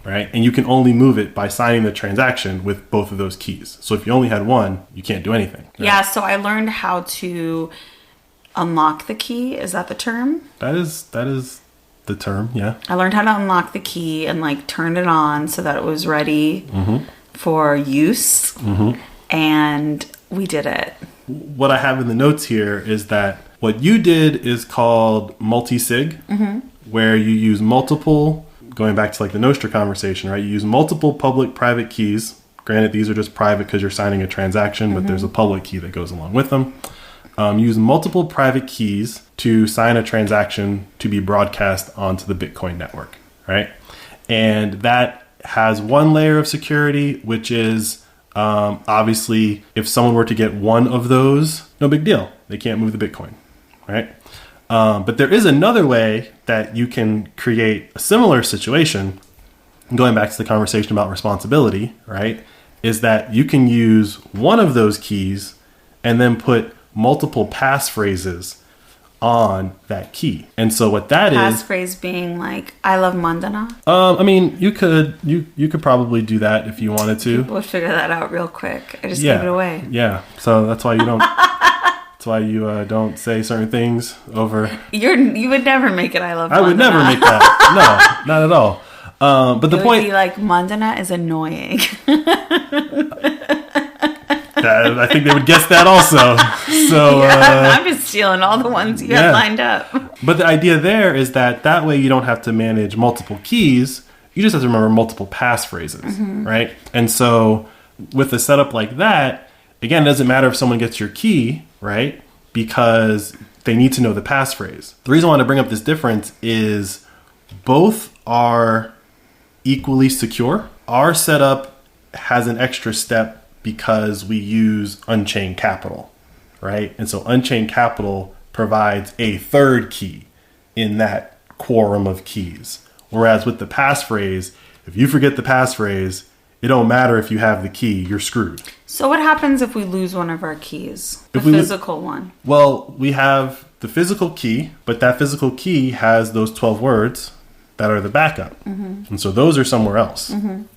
Right? And you can only move it by signing the transaction with both of those keys. So if you only had one, you can't do anything. Right? Yeah, so I learned how to unlock the key. Is that the term? That is the term, yeah. I learned how to unlock the key and turn it on so that it was ready for use. And we did it. What I have in the notes here is that what you did is called multi-sig, where you use multiple, going back to the Nostr conversation, right? You use multiple public-private keys. Granted, these are just private because you're signing a transaction, but there's a public key that goes along with them. Use multiple private keys to sign a transaction to be broadcast onto the Bitcoin network, right? And that has one layer of security, which is obviously if someone were to get one of those, no big deal. They can't move the Bitcoin, right? But there is another way that you can create a similar situation, going back to the conversation about responsibility, right? Is that you can use one of those keys and then put multiple passphrases on that key. And so what that passphrase being like, I love Mandana. I mean, you could probably do that if you wanted to. We'll figure that out real quick. I just gave it away. Yeah. So that's why you don't. That's why you don't say certain things over. You would never make it. I love Mandana. I would never make that. No, not at all. But the point, would be like, Mandana is annoying. I think they would guess that also. So I'm just stealing all the ones you have lined up. But the idea there is that way you don't have to manage multiple keys. You just have to remember multiple passphrases, right? And so with a setup like that, again, it doesn't matter if someone gets your key, right? Because they need to know the passphrase. The reason I want to bring up this difference is both are equally secure. Our setup has an extra step because we use Unchained Capital, right? And so Unchained Capital provides a third key in that quorum of keys. Whereas with the passphrase, if you forget the passphrase, it don't matter if you have the key, you're screwed. So what happens if we lose one of our keys? The physical one? Well, we have the physical key, but that physical key has those 12 words that are the backup. And so those are somewhere else,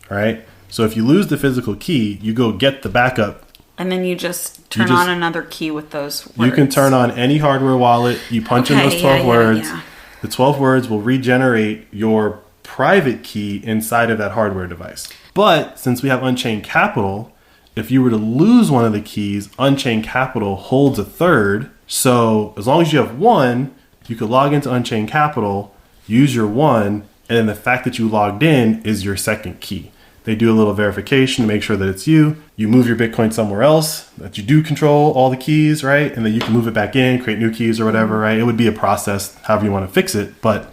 right? So if you lose the physical key, you go get the backup. And then you just turn on another key with those words. You can turn on any hardware wallet. You punch in those 12 words. Yeah. The 12 words will regenerate your private key inside of that hardware device. But since we have Unchained Capital, if you were to lose one of the keys, Unchained Capital holds a third. So as long as you have one, you could log into Unchained Capital, use your one, and then the fact that you logged in is your second key. They do a little verification to make sure that it's you. You move your Bitcoin somewhere else, that you do control all the keys, right? And then you can move it back in, create new keys or whatever, right? It would be a process, however you want to fix it. But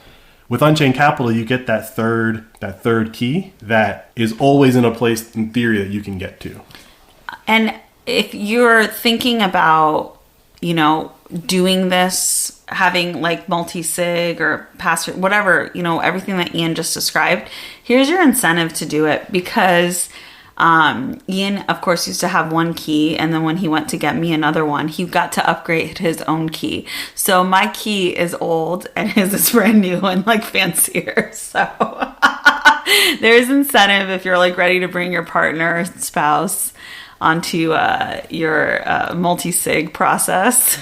with Unchained Capital, you get that third key that is always in a place, in theory, that you can get to. And if you're thinking about, doing this, having like multi-sig or password, whatever, everything that Ian just described, here's your incentive to do it. Because Ian, of course, used to have one key. And then when he went to get me another one, he got to upgrade his own key. So my key is old and his is brand new and like fancier. So there's incentive if you're like ready to bring your partner or spouse onto your multi-sig process.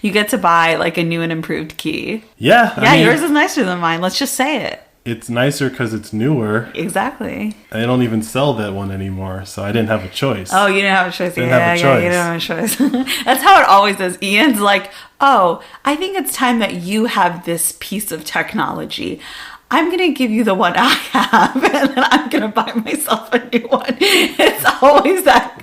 You get to buy like a new and improved key. Yeah. I mean, yours is nicer than mine. Let's just say it. It's nicer because it's newer. Exactly. They don't even sell that one anymore, so I didn't have a choice. Oh, you didn't have a choice. You didn't have a choice. You didn't have a choice. That's how it always is. Ian's like, oh, I think it's time that you have this piece of technology. I'm going to give you the one I have, and then I'm going to buy myself a new one. It's always that.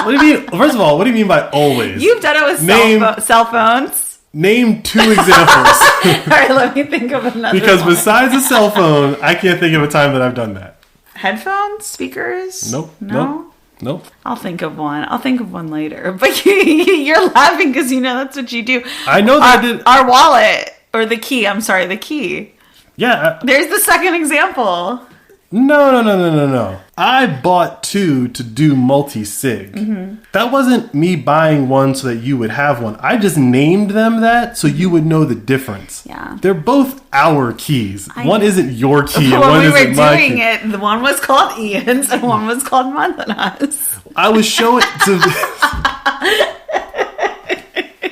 What do you mean? First of all, what do you mean by always? You've done it with cell phones. Name 2 examples. All right, let me think of another Because one. besides a cell phone, I can't think of a time that I've done that. Headphones? Speakers? Nope. No? Nope. I'll think of one later. But you're laughing because that's what you do. I know that I did. Our wallet, or the key. I'm sorry, the key. Yeah. There's the second example. No. I bought 2 to do multi-sig. That wasn't me buying one so that you would have one. I just named them that so you would know the difference. Yeah. They're both our keys. One isn't your key and when one we isn't my key. When we were doing it, the one was called Ian's and one was called Mandana's. I was showing to...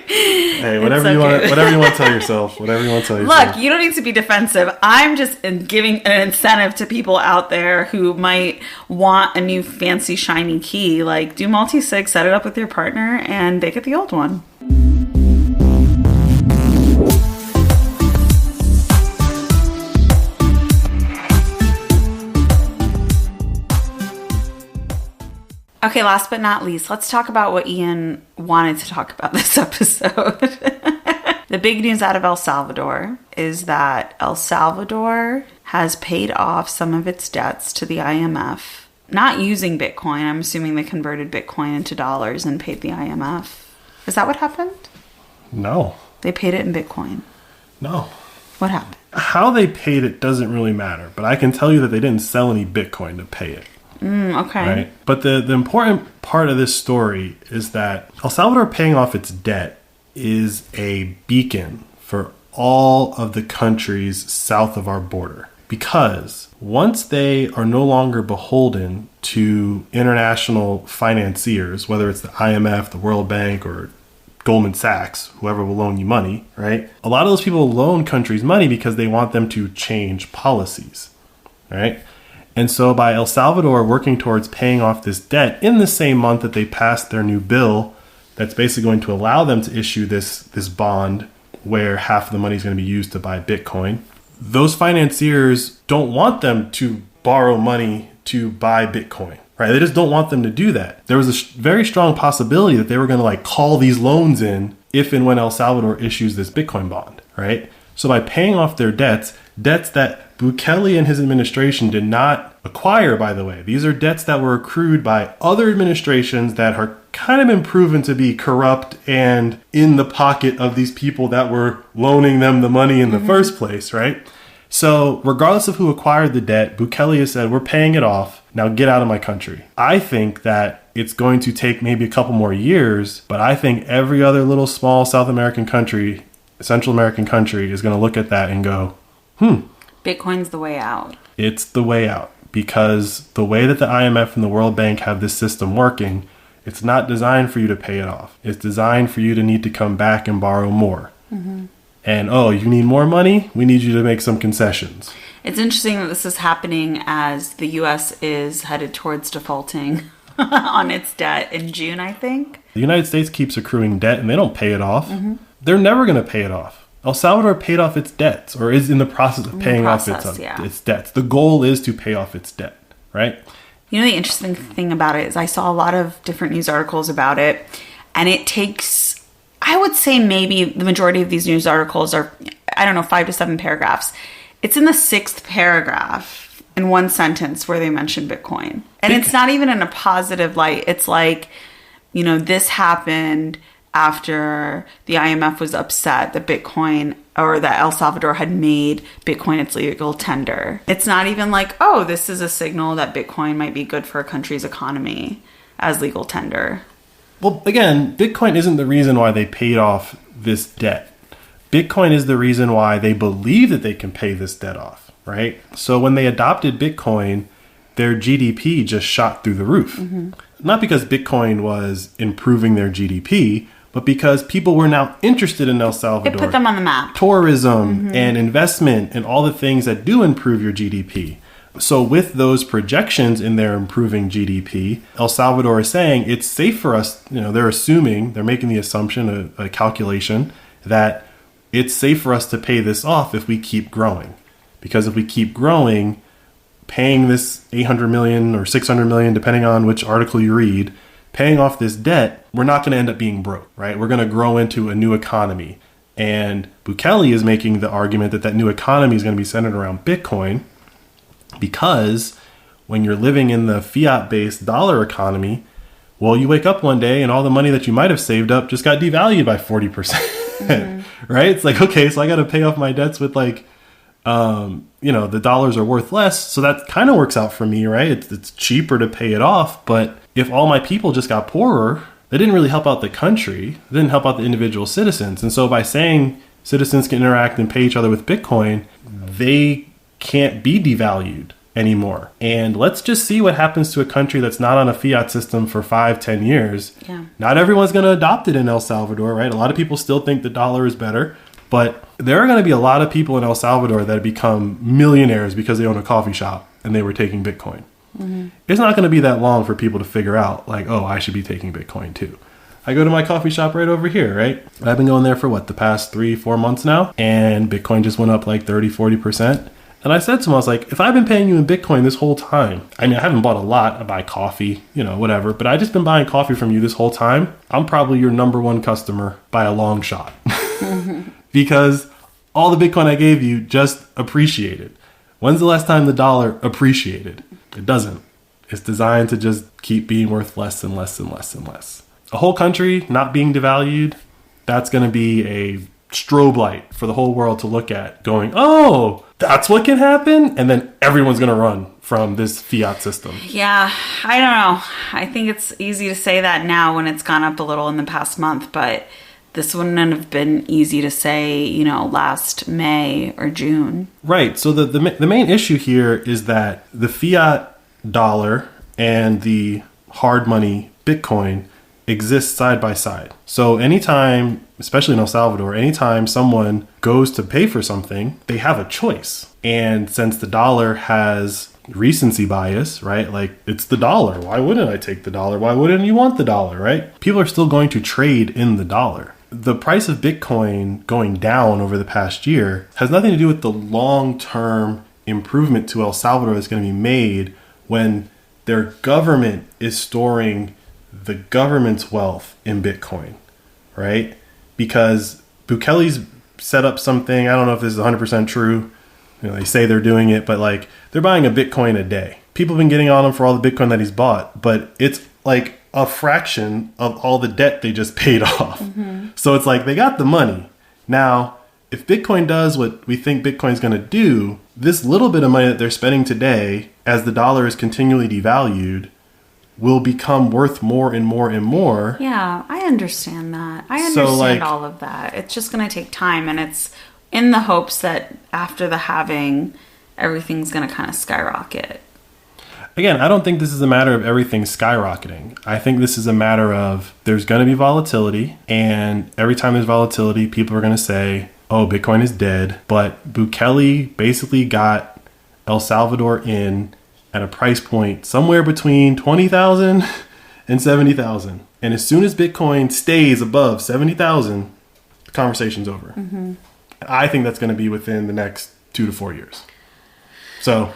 Hey, whatever you want to tell yourself. Look, you don't need to be defensive. I'm just giving an incentive to people out there who might want a new fancy shiny key. Like, do multi-sig, set it up with your partner, and they get the old one. Okay, last but not least, let's talk about what Ian wanted to talk about this episode. The big news out of El Salvador is that El Salvador has paid off some of its debts to the IMF. Not using Bitcoin. I'm assuming they converted Bitcoin into dollars and paid the IMF. Is that what happened? No. They paid it in Bitcoin. No. What happened? How they paid it doesn't really matter, but I can tell you that they didn't sell any Bitcoin to pay it. Okay. Right? But the important part of this story is that El Salvador paying off its debt is a beacon for all of the countries south of our border. Because once they are no longer beholden to international financiers, whether it's the IMF, the World Bank, or Goldman Sachs, whoever will loan you money, right? A lot of those people loan countries money because they want them to change policies, right? And so by El Salvador working towards paying off this debt in the same month that they passed their new bill, that's basically going to allow them to issue this bond where half of the money is going to be used to buy Bitcoin. Those financiers don't want them to borrow money to buy Bitcoin, right? They just don't want them to do that. There was a very strong possibility that they were going to like call these loans in if and when El Salvador issues this Bitcoin bond, right? So by paying off their debts that Bukele and his administration did not acquire, by the way. These are debts that were accrued by other administrations that are kind of been proven to be corrupt and in the pocket of these people that were loaning them the money in the first place, right? So regardless of who acquired the debt, Bukele has said, we're paying it off. Now get out of my country. I think that it's going to take maybe a couple more years, but I think every other little small South American country, Central American country is going to look at that and go, Bitcoin's the way out. It's the way out, because the way that the IMF and the World Bank have this system working, it's not designed for you to pay it off. It's designed for you to need to come back and borrow more. And, you need more money? We need you to make some concessions. It's interesting that this is happening as the U.S. is headed towards defaulting on its debt in June, I think. The United States keeps accruing debt and they don't pay it off. They're never going to pay it off. El Salvador paid off its debts, or is in the process of paying off its debts. The goal is to pay off its debt, right? You know, the interesting thing about it is I saw a lot of different news articles about it, and it takes, I would say maybe the majority of these news articles are, 5 to 7 paragraphs. It's in the 6th paragraph in one sentence where they mention Bitcoin. And it's not even in a positive light. It's like, this happened after the IMF was upset that Bitcoin, or that El Salvador had made Bitcoin its legal tender. It's not even like, this is a signal that Bitcoin might be good for a country's economy as legal tender. Well, again, Bitcoin isn't the reason why they paid off this debt. Bitcoin is the reason why they believe that they can pay this debt off, right? So when they adopted Bitcoin, their GDP just shot through the roof. Not because Bitcoin was improving their GDP, but because people were now interested in El Salvador. It put them on the map. Tourism and investment and all the things that do improve your GDP. So with those projections in their improving GDP, El Salvador is saying it's safe for us. They're making the assumption, a calculation, that it's safe for us to pay this off if we keep growing. Because if we keep growing, paying this 800 million or 600 million, depending on which article you read, paying off this debt, we're not going to end up being broke, right? We're going to grow into a new economy. And Bukele is making the argument that new economy is going to be centered around Bitcoin, because when you're living in the fiat-based dollar economy, you wake up one day and all the money that you might have saved up just got devalued by 40%, right? It's like, okay, so I got to pay off my debts with the dollars are worth less. So that kind of works out for me, right? It's cheaper to pay it off. But if all my people just got poorer, that didn't really help out the country. It didn't help out the individual citizens. And so by saying citizens can interact and pay each other with Bitcoin, they can't be devalued anymore. And let's just see what happens to a country that's not on a fiat system for 5-10 years. Yeah. Not everyone's going to adopt it in El Salvador, right? A lot of people still think the dollar is better. But there are going to be a lot of people in El Salvador that become millionaires because they own a coffee shop and they were taking Bitcoin. It's not going to be that long for people to figure out, I should be taking Bitcoin too. I go to my coffee shop right over here, right? I've been going there for the past 3-4 months now, and Bitcoin just went up 30-40%. And I said to him, I was like, if I've been paying you in Bitcoin this whole time, I haven't bought a lot. I buy coffee, whatever, but I just been buying coffee from you this whole time. I'm probably your number one customer by a long shot. Because all the Bitcoin I gave you just appreciated. When's the last time the dollar appreciated? It doesn't. It's designed to just keep being worth less and less and less and less. A whole country not being devalued, that's going to be a strobe light for the whole world to look at, going, oh, that's what can happen? And then everyone's going to run from this fiat system. Yeah, I don't know. I think it's easy to say that now when it's gone up a little in the past month, but this wouldn't have been easy to say, last May or June. Right. So the main issue here is that the fiat dollar and the hard money Bitcoin exist side by side. So anytime, especially in El Salvador, anytime someone goes to pay for something, they have a choice. And since the dollar has recency bias, right? Like, it's the dollar. Why wouldn't I take the dollar? Why wouldn't you want the dollar, right? People are still going to trade in the dollar. The price of Bitcoin going down over the past year has nothing to do with the long-term improvement to El Salvador that's going to be made when their government is storing the government's wealth in Bitcoin, right? Because Bukele's set up something, I don't know if this is 100% true. They say they're doing it, but like, they're buying a Bitcoin a day. People have been getting on him for all the Bitcoin that he's bought, but it's like a fraction of all the debt they just paid off. Mm-hmm. So it's like, they got the money. Now, if Bitcoin does what we think Bitcoin's going to do, this little bit of money that they're spending today, as the dollar is continually devalued, will become worth more and more and more. Yeah, I understand that. I understand all of that. It's just going to take time, and it's in the hopes that after the halving, everything's going to kind of skyrocket. Again, I don't think this is a matter of everything skyrocketing. I think this is a matter of there's going to be volatility, and every time there's volatility, people are going to say, oh, Bitcoin is dead. But Bukele basically got El Salvador in at a price point somewhere between 20,000 and 70,000. And as soon as Bitcoin stays above 70,000, the conversation's over. Mm-hmm. I think that's going to be within the next 2 to 4 years. So,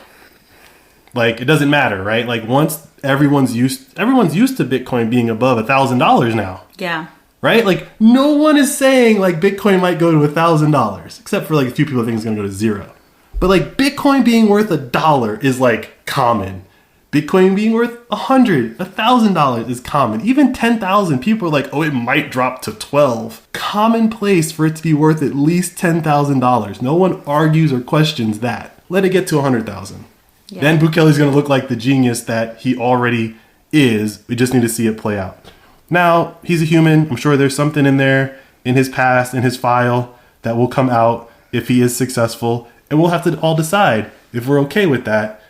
like, it doesn't matter, right? Like, once everyone's used to Bitcoin being above $1,000 now. Yeah. Right? Like, no one is saying, like, Bitcoin might go to $1,000, except for, like, a few people think it's going to go to zero. But, like, Bitcoin being worth $1 is, like, common. Bitcoin being worth $100, $1,000 is common. Even 10,000, people are like, oh, it might drop to 12. Commonplace for it to be worth at least $10,000. No one argues or questions that. Let it get to 100,000. Yeah. Then Bukele's going to look like the genius that he already is. We just need to see it play out. Now, he's a human. I'm sure there's something in there, in his past, in his file, that will come out if he is successful. And we'll have to all decide if we're okay with that,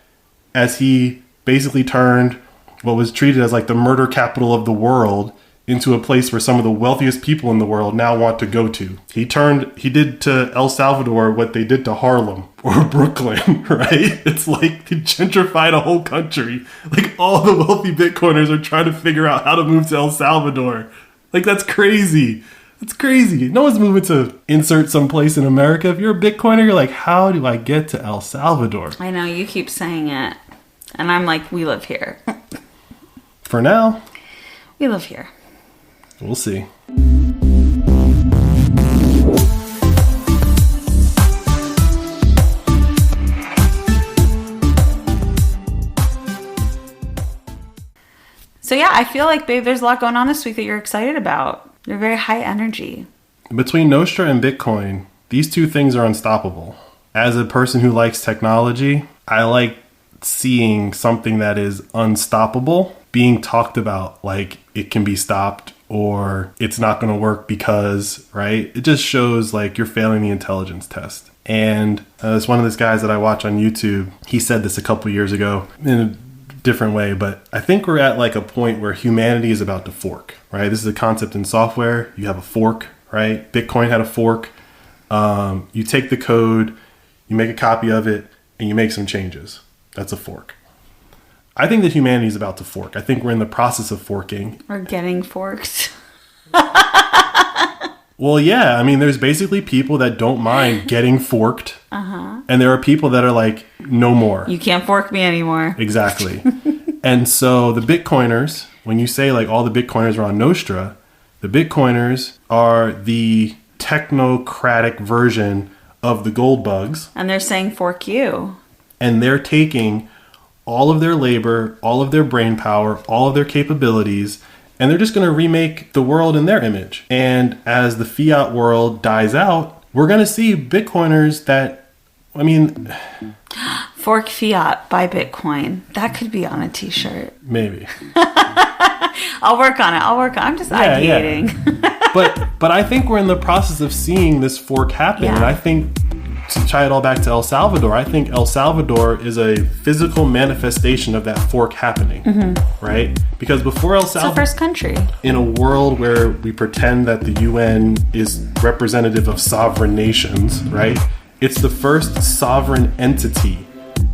as he basically turned what was treated as like the murder capital of the world into a place where some of the wealthiest people in the world now want to go to. He did to El Salvador what they did to Harlem or Brooklyn, right? It's like he gentrified a whole country. Like, all the wealthy Bitcoiners are trying to figure out how to move to El Salvador. Like, that's crazy. That's crazy. No one's moving to insert someplace in America. If you're a Bitcoiner, you're like, how do I get to El Salvador? I know, you keep saying it. And I'm like, we live here. For now. We live here. We'll see. So yeah, I feel like, babe, there's a lot going on this week that you're excited about. You're very high energy. Between Nostr and Bitcoin, these two things are unstoppable. As a person who likes technology, I like seeing something that is unstoppable being talked about like it can be stopped or it's not going to work because, right? It just shows like you're failing the intelligence test. And it's one of those guys that I watch on YouTube. He said this a couple years ago in a different way, but I think we're at like a point where humanity is about to fork, right? This is a concept in software. You have a fork, right? Bitcoin had a fork. You take the code, you make a copy of it, and you make some changes. That's a fork. I think that humanity is about to fork. I think we're in the process of forking. Or getting forked. Well, yeah. I mean, there's basically people that don't mind getting forked. Uh-huh. And there are people that are like, no more. You can't fork me anymore. Exactly. And so the Bitcoiners, when you say like all the Bitcoiners are on Nostr, the Bitcoiners are the technocratic version of the gold bugs. And they're saying fork you. And they're taking all of their labor, all of their brain power, all of their capabilities, and they're just going to remake the world in their image. And as the fiat world dies out, we're going to see Bitcoiners that, I mean... Fork fiat, buy Bitcoin. That could be on a t-shirt. Maybe. I'll work on it. I'm just ideating. Yeah. But I think we're in the process of seeing this fork happen. Yeah. And I think, to tie it all back to El Salvador, I think El Salvador is a physical manifestation of that fork happening, right? Because before El It's the Salvador, first country. in a world where we pretend that the UN is representative of sovereign nations, right? It's the first sovereign entity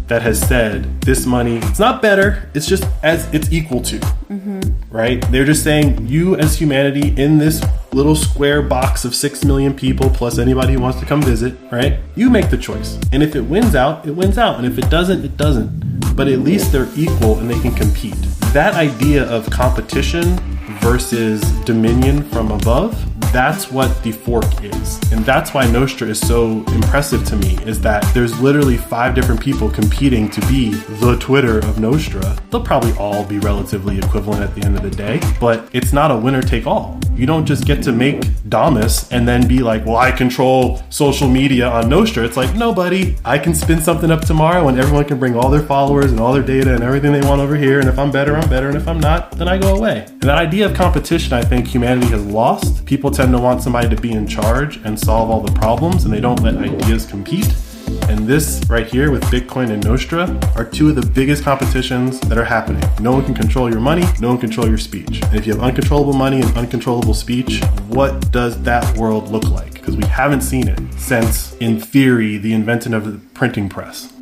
that has said this money, it's not better, it's just as it's equal to, right? They're just saying you as humanity in this little square box of 6 million people plus anybody who wants to come visit, right? You make the choice. And if it wins out, it wins out. And if it doesn't, it doesn't. But at least they're equal and they can compete. That idea of competition versus dominion from above, that's what the fork is. And that's why Nostr is so impressive to me, is that there's literally 5 different people competing to be the Twitter of Nostr. They'll probably all be relatively equivalent at the end of the day, but it's not a winner take all. You don't just get to make Damus and then be like, well, I control social media on Nostr. It's like, no, buddy, I can spin something up tomorrow and everyone can bring all their followers and all their data and everything they want over here. And if I'm better, I'm better. And if I'm not, then I go away. And that idea of competition, I think humanity has lost. People tend to want somebody to be in charge and solve all the problems, and they don't let ideas compete. And this right here with Bitcoin and Nostr are 2 of the biggest competitions that are happening. No one can control your money, no one can control your speech. And if you have uncontrollable money and uncontrollable speech, what does that world look like? Because we haven't seen it since, in theory, the invention of the printing press.